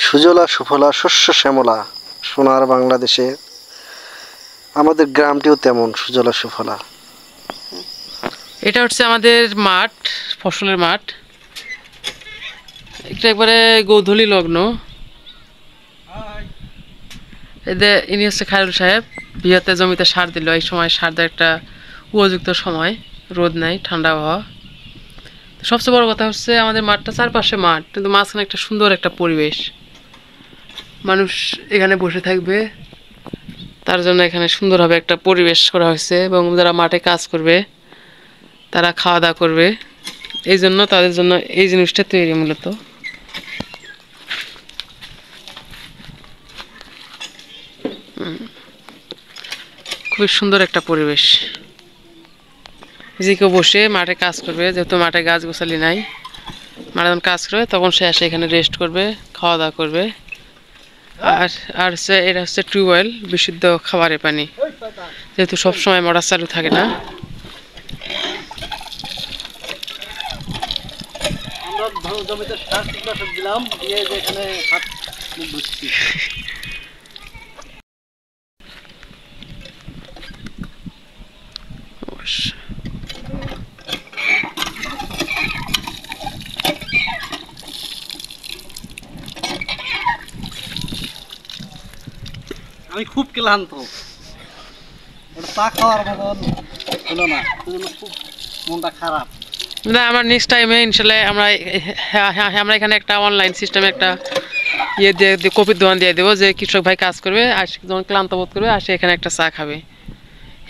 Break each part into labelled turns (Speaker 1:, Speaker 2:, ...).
Speaker 1: সুজলা সুফলা শস্য শ্যামলা সোনার বাংলাদেশে আমাদের গ্রামটিও তেমন সুজলা সুফলা।
Speaker 2: এটা হচ্ছে আমাদের মাঠ, ফসলের মাঠ। এটা একবারে গোধূলি লগ্ন। এদের ইনি হচ্ছে খায়রুল সাহেব, বিয়েতে জমিতে সার দিল। এই সময় সার দেওয়ার একটা উপযুক্ত সময়, রোদ নাই, ঠান্ডা আবহাওয়া। সবচেয়ে বড় কথা হচ্ছে আমাদের মাঠটা চারপাশে মাঠ, কিন্তু মাঝখানে একটা সুন্দর একটা পরিবেশ। মানুষ এখানে বসে থাকবে, তার জন্য এখানে সুন্দরভাবে একটা পরিবেশ করা হয়েছে, এবং যারা মাঠে কাজ করবে তারা খাওয়া দাওয়া করবে, এই জন্য তাদের জন্য এই জিনিসটা তৈরি মূলত। খুবই সুন্দর একটা পরিবেশ। যে কেউ বসে মাঠে কাজ করবে, যেহেতু মাঠে গাছ গোছালি নাই, মাঠে যখন কাজ করবে তখন সে এসে এখানে রেস্ট করবে, খাওয়া দাওয়া করবে। আর আর হচ্ছে এটা হচ্ছে টিউবওয়েল, বিশুদ্ধ খাবারের পানি, যেহেতু সবসময় মোটর চালু থাকে না।
Speaker 1: জমিতে সার কীটনাশক দিলাম, দিয়ে এখানে হাত মুখ ধুচ্ছি। আমি খুব ক্লান্ত, চা খাওয়ার মতন হলো না, খুব মনটা খারাপ।
Speaker 2: না, আমরা নেক্সট টাইমে ইনশাল্লাহ আমরা এখানে একটা অনলাইন সিস্টেমে একটা ইয়ে দিয়ে কপির দোকান দিয়ে দেবো, যে কৃষক ভাই কাজ করবে আর যখন ক্লান্ত বোধ করবে আর সে এখানে একটা চা খাবে।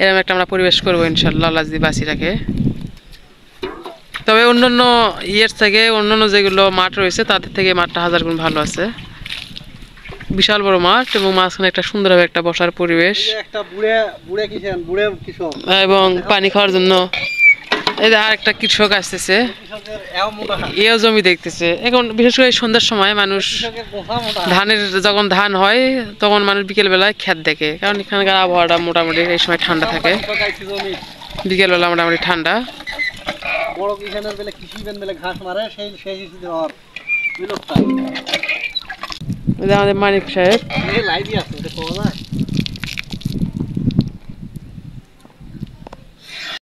Speaker 2: এরকম একটা আমরা পরিবেশ করবো ইনশাল্লাহ, আল্লাহ যদি বাঁচিয়ে রাখে। তবে অন্যান্য ইয়ের থেকে, অন্যান্য যেগুলো মাঠ রয়েছে তাদের থেকে মাঠটা 1000 গুণ ভালো আছে। বিশাল বড় মাঠ, এবং মাঝখানে একটা সুন্দরভাবে একটা বসার পরিবেশ, এবং পানি খাওয়ার জন্য এই যে আর একটা কৃষক আসতেছে, এও জমি দেখতেছে। এখন বিশেষ করে সন্ধ্যার সময় মানুষ ধানের, যখন ধান হয় তখন মানুষ বিকেলবেলায় ক্ষেত দেখে, কারণ এখানকার আবহাওয়াটা মোটামুটি এই সময় ঠান্ডা থাকে, বিকেলবেলা মোটামুটি ঠান্ডা। আমাদের মানিক সাহেব